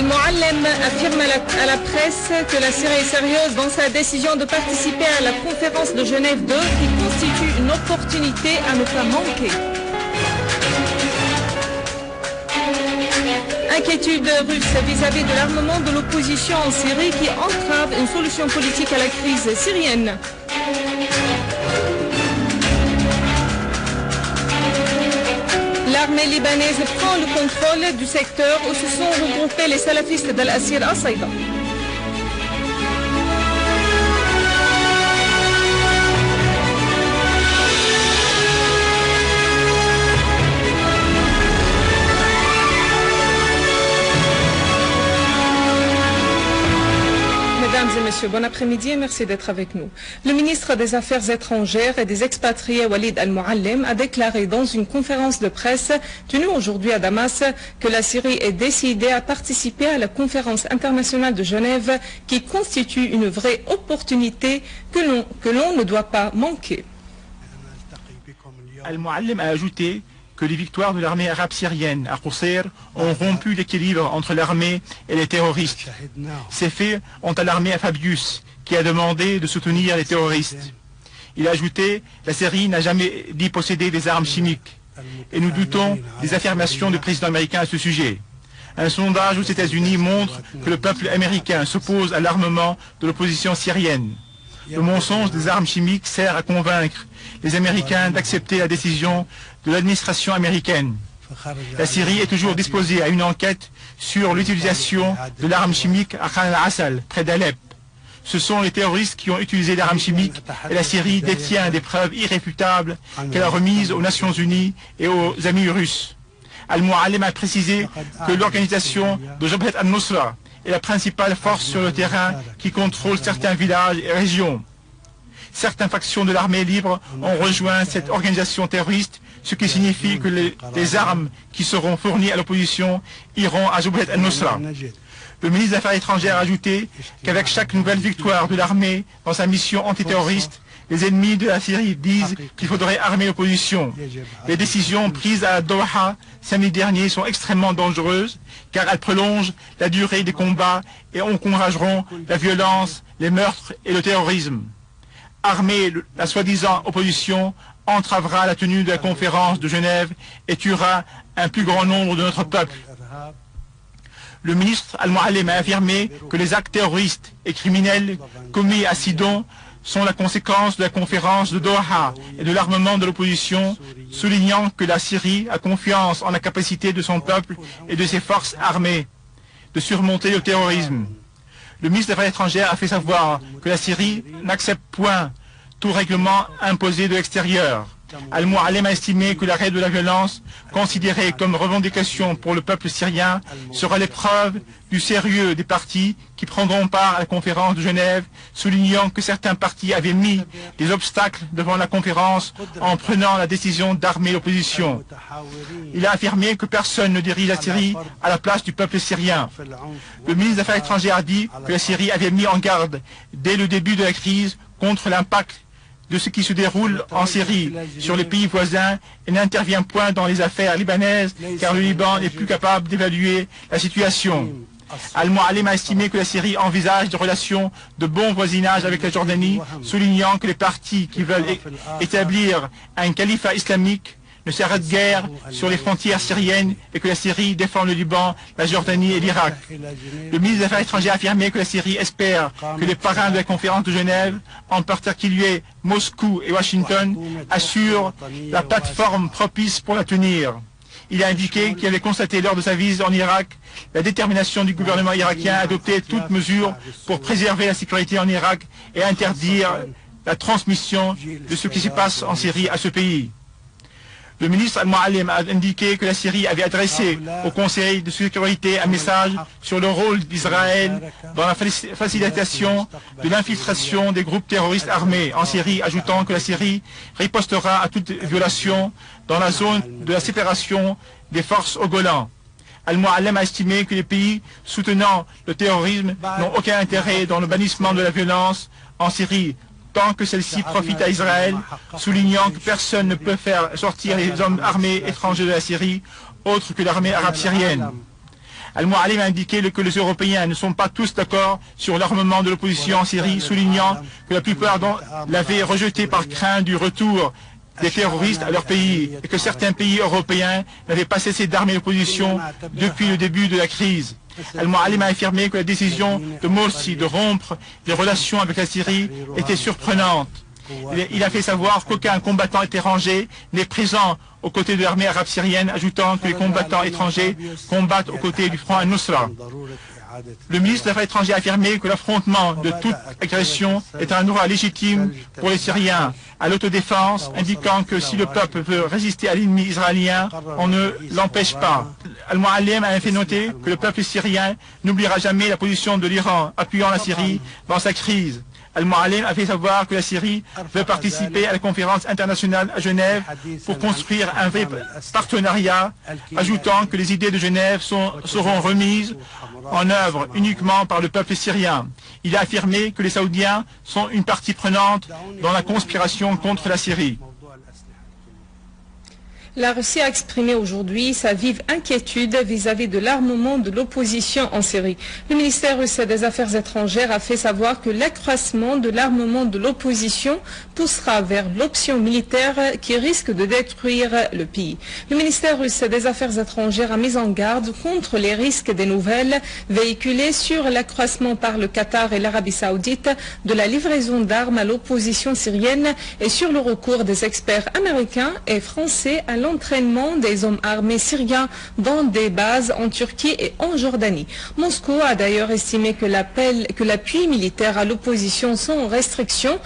Al-Muallim affirme à la presse que la Syrie est sérieuse dans sa décision de participer à la conférence de Genève 2 qui constitue une opportunité à ne pas manquer. Inquiétude russe vis-à-vis de l'armement de l'opposition en Syrie qui entrave une solution politique à la crise syrienne. L'armée libanaise prend le contrôle du secteur où se sont regroupés les salafistes d'Al-Asir al-Saïda. Mesdames et messieurs, bon après-midi et merci d'être avec nous. Le ministre des Affaires étrangères et des expatriés Walid Al-Muallim a déclaré dans une conférence de presse tenue aujourd'hui à Damas que la Syrie est décidée à participer à la conférence internationale de Genève qui constitue une vraie opportunité que l'on ne doit pas manquer. Al-Muallim a ajouté que les victoires de l'armée arabe syrienne à Qusayr ont rompu l'équilibre entre l'armée et les terroristes. Ces faits ont alarmé Fabius, qui a demandé de soutenir les terroristes. Il a ajouté « La Syrie n'a jamais dit posséder des armes chimiques et nous doutons des affirmations du président américain à ce sujet. Un sondage aux États-Unis montre que le peuple américain s'oppose à l'armement de l'opposition syrienne. Le mensonge des armes chimiques sert à convaincre les Américains d'accepter la décision de l'administration américaine. La Syrie est toujours disposée à une enquête sur l'utilisation de l'arme chimique à Khan al-Assal, près d'Alep. Ce sont les terroristes qui ont utilisé l'arme chimique et la Syrie détient des preuves irréfutables qu'elle a remises aux Nations Unies et aux amis russes. Al-Muallim a précisé que l'organisation de Jabhat al-Nusra est la principale force sur le terrain qui contrôle certains villages et régions. Certaines factions de l'armée libre ont rejoint cette organisation terroriste, ce qui signifie que les armes qui seront fournies à l'opposition iront à Jabhat al-Nusra. Le ministre des Affaires étrangères a ajouté qu'avec chaque nouvelle victoire de l'armée dans sa mission antiterroriste, les ennemis de la Syrie disent qu'il faudrait armer l'opposition. Les décisions prises à Doha samedi dernier sont extrêmement dangereuses car elles prolongent la durée des combats et encourageront la violence, les meurtres et le terrorisme. Armer la soi-disant opposition entravera la tenue de la conférence de Genève et tuera un plus grand nombre de notre peuple. Le ministre Al-Muallim a affirmé que les actes terroristes et criminels commis à Sidon sont la conséquence de la conférence de Doha et de l'armement de l'opposition, soulignant que la Syrie a confiance en la capacité de son peuple et de ses forces armées de surmonter le terrorisme. Le ministre des Affaires étrangères a fait savoir que la Syrie n'accepte point tout règlement imposé de l'extérieur. Al-Muallim a estimé que l'arrêt de la violence, considéré comme revendication pour le peuple syrien, sera l'épreuve du sérieux des partis qui prendront part à la conférence de Genève, soulignant que certains partis avaient mis des obstacles devant la conférence en prenant la décision d'armer l'opposition. Il a affirmé que personne ne dirige la Syrie à la place du peuple syrien. Le ministre des Affaires étrangères a dit que la Syrie avait mis en garde dès le début de la crise contre l'impact de ce qui se déroule en Syrie sur les pays voisins et n'intervient point dans les affaires libanaises car le Liban n'est plus capable d'évaluer la situation. Al-Muallim a estimé que la Syrie envisage des relations de bon voisinage avec la Jordanie, soulignant que les partis qui veulent établir un califat islamique ne s'arrêtent guère sur les frontières syriennes et que la Syrie défend le Liban, la Jordanie et l'Irak. Le ministre des Affaires étrangères a affirmé que la Syrie espère que les parrains de la conférence de Genève, en particulier Moscou et Washington, assurent la plateforme propice pour la tenir. Il a indiqué qu'il avait constaté lors de sa visite en Irak la détermination du gouvernement irakien à adopter toutes mesures pour préserver la sécurité en Irak et interdire la transmission de ce qui se passe en Syrie à ce pays. Le ministre Al-Muallim a indiqué que la Syrie avait adressé au Conseil de sécurité un message sur le rôle d'Israël dans la facilitation de l'infiltration des groupes terroristes armés en Syrie, ajoutant que la Syrie ripostera à toute violation dans la zone de la séparation des forces au Golan. Al-Muallim a estimé que les pays soutenant le terrorisme n'ont aucun intérêt dans le bannissement de la violence en Syrie, tant que celle-ci profite à Israël, soulignant que personne ne peut faire sortir les hommes armés étrangers de la Syrie, autres que l'armée arabe syrienne. Al-Mu'allim a indiqué que les Européens ne sont pas tous d'accord sur l'armement de l'opposition en Syrie, soulignant que la plupart l'avaient rejeté par crainte du retour des terroristes à leur pays et que certains pays européens n'avaient pas cessé d'armer l'opposition depuis le début de la crise. Al-Mu'allim a affirmé que la décision de Morsi de rompre les relations avec la Syrie était surprenante. Il a fait savoir qu'aucun combattant étranger n'est présent aux côtés de l'armée arabe syrienne, ajoutant que les combattants étrangers combattent aux côtés du front Al-Nusra. Le ministre des Affaires étrangères a affirmé que l'affrontement de toute agression est un droit légitime pour les Syriens à l'autodéfense, indiquant que si le peuple veut résister à l'ennemi israélien, on ne l'empêche pas. Al-Mu'allim a fait noter que le peuple syrien n'oubliera jamais la position de l'Iran appuyant la Syrie dans sa crise. Al-Mu'allim a fait savoir que la Syrie veut participer à la conférence internationale à Genève pour construire un vrai partenariat, ajoutant que les idées de Genève seront remises en œuvre uniquement par le peuple syrien. Il a affirmé que les Saoudiens sont une partie prenante dans la conspiration contre la Syrie. La Russie a exprimé aujourd'hui sa vive inquiétude vis-à-vis de l'armement de l'opposition en Syrie. Le ministère russe des Affaires étrangères a fait savoir que l'accroissement de l'armement de l'opposition poussera vers l'option militaire qui risque de détruire le pays. Le ministère russe des Affaires étrangères a mis en garde contre les risques des nouvelles véhiculées sur l'accroissement par le Qatar et l'Arabie saoudite de la livraison d'armes à l'opposition syrienne et sur le recours des experts américains et français à l'entraînement des hommes armés syriens dans des bases en Turquie et en Jordanie. Moscou a d'ailleurs estimé que l'appui militaire à l'opposition sans restriction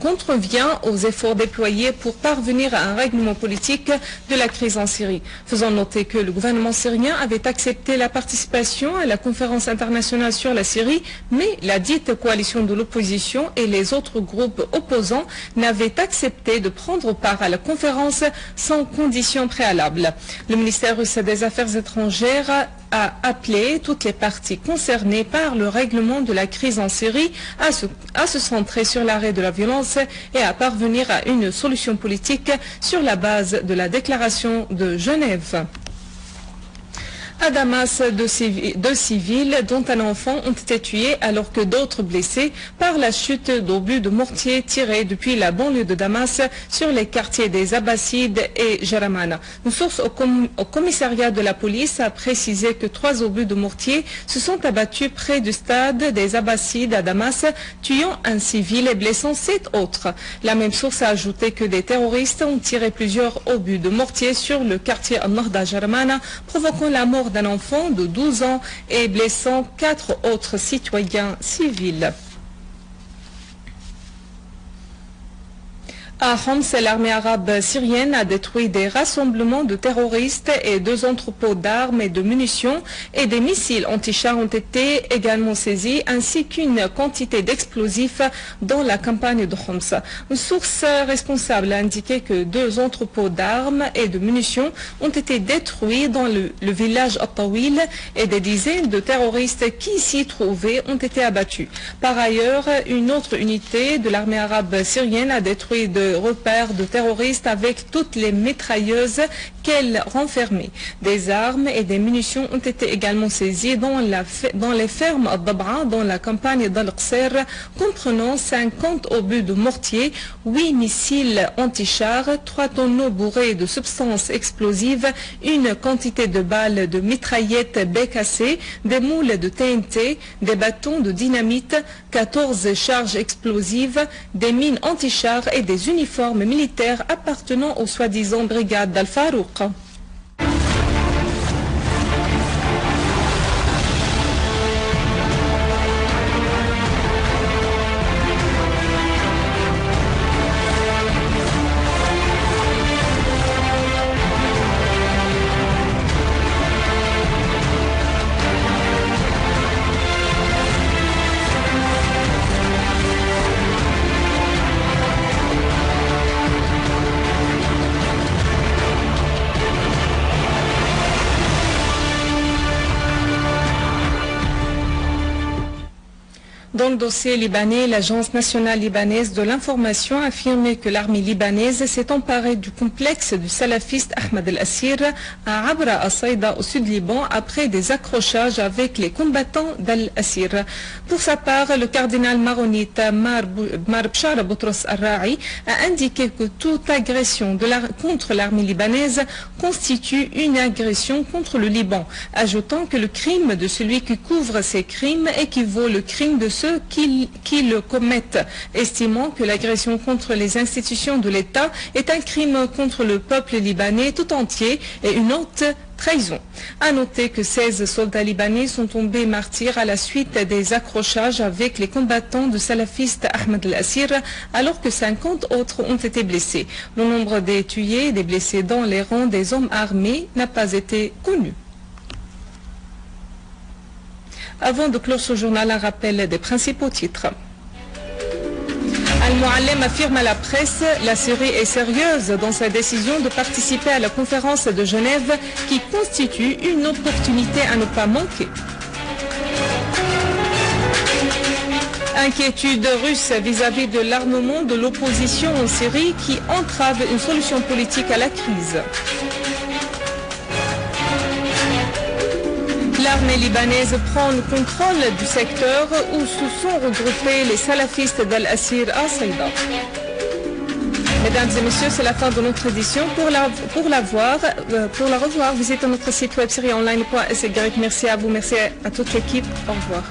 contrevient aux efforts déployés pour parvenir à un règlement politique de la crise en Syrie. Faisant noter que le gouvernement syrien avait accepté la participation à la conférence internationale sur la Syrie, mais la dite coalition de l'opposition et les autres groupes opposants n'avaient accepté de prendre part à la conférence sans conditions préalables. Le ministère russe des Affaires étrangères a appelé toutes les parties concernées par le règlement de la crise en Syrie à se centrer sur l'arrêt de la violence et à parvenir à une solution politique sur la base de la déclaration de Genève. À Damas, deux civils, dont un enfant, ont été tués alors que d'autres blessés par la chute d'obus de mortier tirés depuis la banlieue de Damas sur les quartiers des Abbassides et Jaramana. Une source au commissariat de la police a précisé que 3 obus de mortier se sont abattus près du stade des Abbassides à Damas, tuant un civil et blessant 7 autres. La même source a ajouté que des terroristes ont tiré plusieurs obus de mortier sur le quartier Al-Nahda Jaramana, provoquant la mort d'un enfant de 12 ans et blessant 4 autres citoyens civils. À Homs, l'armée arabe syrienne a détruit des rassemblements de terroristes et 2 entrepôts d'armes et de munitions et des missiles anti-chars ont été également saisis ainsi qu'une quantité d'explosifs dans la campagne de Homs. Une source responsable a indiqué que 2 entrepôts d'armes et de munitions ont été détruits dans le village At-Tawil et des dizaines de terroristes qui s'y trouvaient ont été abattus. Par ailleurs, une autre unité de l'armée arabe syrienne a détruit de repères de terroristes avec toutes les mitrailleuses qu'elle renfermait. Des armes et des munitions ont été également saisies dans les fermes Al-Dab'a dans la campagne d'Al-Qsir, comprenant 50 obus de mortier, 8 missiles anti-chars, 3 tonneaux bourrés de substances explosives, une quantité de balles de mitraillettes BKC, des moules de TNT, des bâtons de dynamite, 14 charges explosives, des mines anti-chars et des uniformes militaires appartenant aux soi-disant brigades d'Al-Farouq. dossier libanais, l'Agence nationale libanaise de l'information a affirmé que l'armée libanaise s'est emparée du complexe du salafiste Ahmed El-Assir à Abra al-Saïda au sud Liban après des accrochages avec les combattants d'Al-Assir. Pour sa part, le cardinal maronite Mar Bchara Boutros Al-Ra'i a indiqué que toute agression contre l'armée libanaise constitue une agression contre le Liban, ajoutant que le crime de celui qui couvre ces crimes équivaut le crime de ceux qui le commettent, estimant que l'agression contre les institutions de l'État est un crime contre le peuple libanais tout entier et une haute trahison. À noter que 16 soldats libanais sont tombés martyrs à la suite des accrochages avec les combattants du salafiste Ahmed El-Assir, alors que 50 autres ont été blessés. Le nombre des tués et des blessés dans les rangs des hommes armés n'a pas été connu. Avant de clore ce journal, un rappel des principaux titres. Al-Muallem affirme à la presse « La Syrie est sérieuse dans sa décision de participer à la conférence de Genève qui constitue une opportunité à ne pas manquer ». Inquiétude russe vis-à-vis de l'armement de l'opposition en Syrie qui entrave une solution politique à la crise. L'armée libanaise prend le contrôle du secteur où se sont regroupés les salafistes d'Al-Assir à Saïda. Mesdames et messieurs, c'est la fin de notre édition. Pour la revoir, visitez notre site web syriaonline.sy. Merci à vous, merci à toute l'équipe. Au revoir.